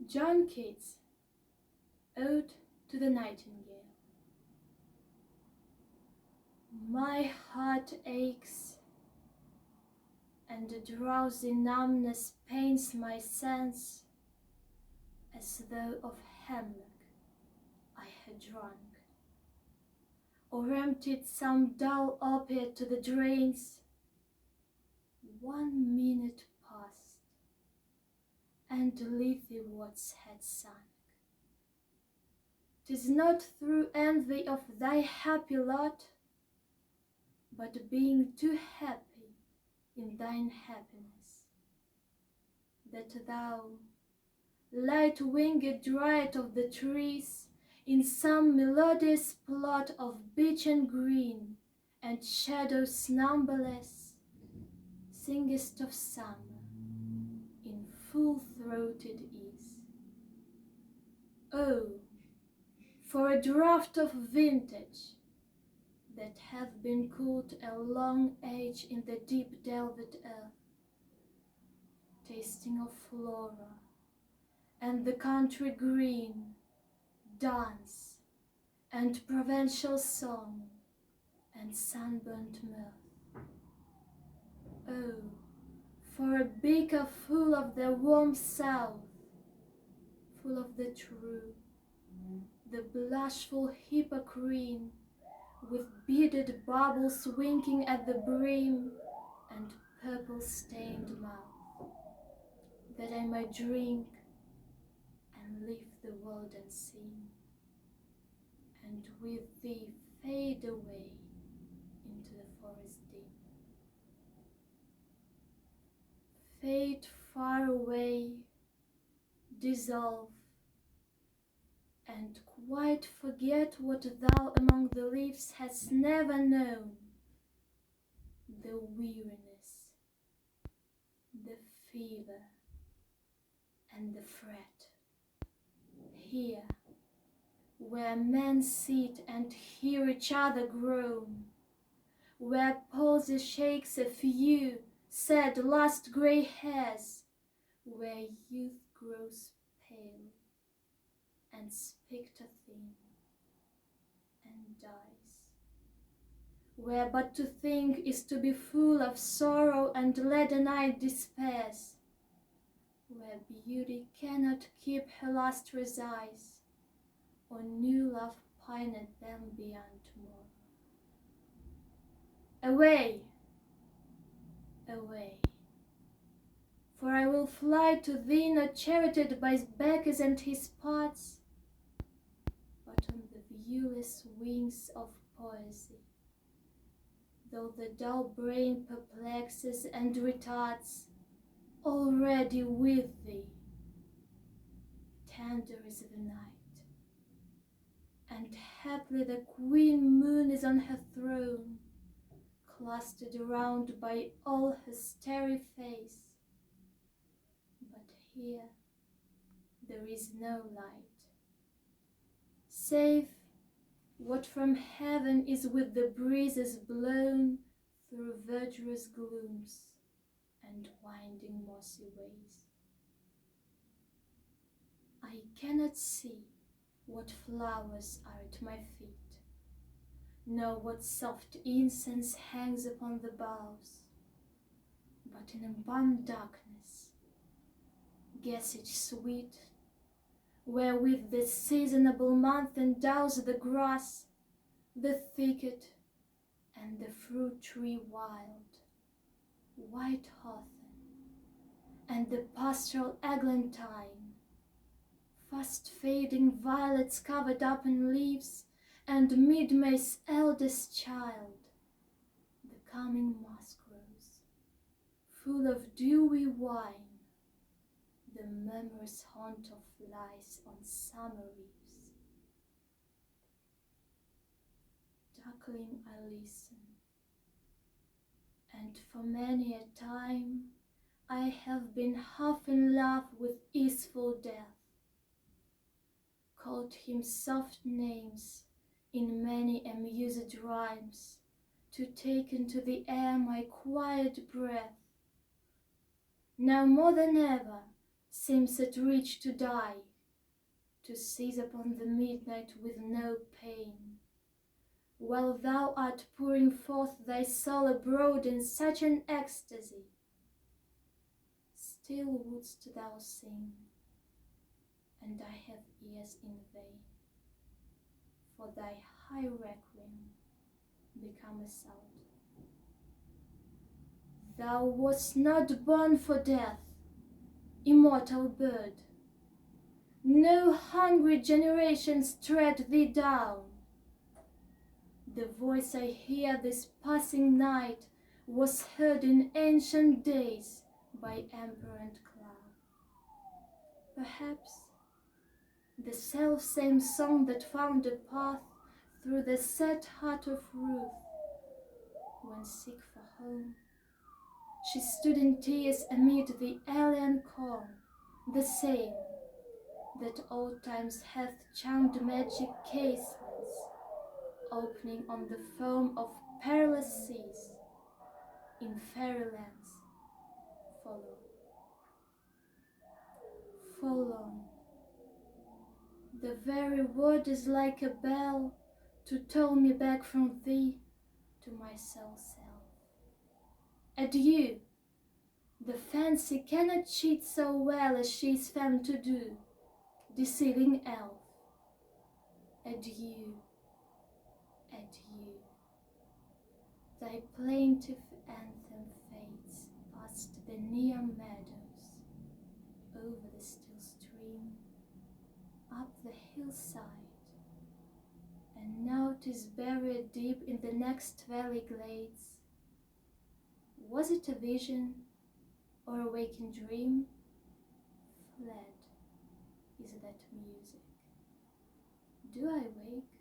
John Keats, Ode to the Nightingale. My heart aches, and a drowsy numbness pains my sense, as though of hemlock I had drunk, or emptied some dull opiate to the drains. 1 minute passed, and Lethe watts had sunk. 'Tis not through envy of thy happy lot, but being too happy in thine happiness, that thou, light-winged dryad of the trees, in some melodious plot of beechen green and shadows numberless, singest of summer in full-throated ease. Oh, for a draught of vintage that hath been cooled a long age in the deep delved earth, tasting of flora and the country green, dance and provincial song and sunburnt mirth. Oh, for a beaker full of the warm south, full of the true, the blushful hippocrene, with beaded bubbles winking at the brim and purple-stained mouth, that I might drink and leave the world unseen, and with thee fade away into the forest dim. Fade far away, dissolve, and quite forget what thou among the leaves hast never known, the weariness, the fever, and the fret. Here, where men sit and hear each other groan, where palsy shakes a few sad last grey hairs, where youth grows pale and spectre thin and dies, where but to think is to be full of sorrow and leaden-eyed despairs, where beauty cannot keep her lustrous eyes, or new love pineth them beyond tomorrow. Away, away, for I will fly to thee not charioted by Bacchus and his pots, but on the viewless wings of poesy, though the dull brain perplexes and retards, already with thee, tender is the night, and haply the queen moon is on her throne, clustered around by all her starry face, but here there is no light, save what from heaven is with the breezes blown through verdurous glooms and winding mossy ways. I cannot see what flowers are at my feet, nor what soft incense hangs upon the boughs, but in embalmed darkness guess each sweet, wherewith the seasonable month endows the grass, the thicket, and the fruit tree wild, white hawthorn, and the pastoral eglantine, fast fading violets covered up in leaves, and mid-May's eldest child, the coming musk rose, full of dewy wine, the murmurous haunt of flies on summer eaves. Duckling I listen, and for many a time I have been half in love with easeful death, called him soft names in many amused rhymes, to take into the air my quiet breath. Now more than ever seems at reach to die, to seize upon the midnight with no pain, while thou art pouring forth thy soul abroad in such an ecstasy. Still wouldst thou sing, and I have ears in vain, for thy high requiem become a sound. Thou wast not born for death, immortal bird. No hungry generations tread thee down. The voice I hear this passing night was heard in ancient days by emperor and clown. Perhaps the self-same song that found a path through the sad heart of Ruth, when sick for home, she stood in tears amid the alien corn, the same that old times hath charmed magic casements, opening on the foam of perilous seas, in fairy lands forlorn. Forlorn. The very word is like a bell to toll me back from thee to my soul self. Adieu! The fancy cannot cheat so well as she is fain to do, deceiving elf. Adieu, adieu. Thy plaintive anthem fades past the near meadows, over the still stream, up the hillside, and now 'tis buried deep in the next valley glades. Was it a vision or a waking dream? Fled is that music. Do I wake?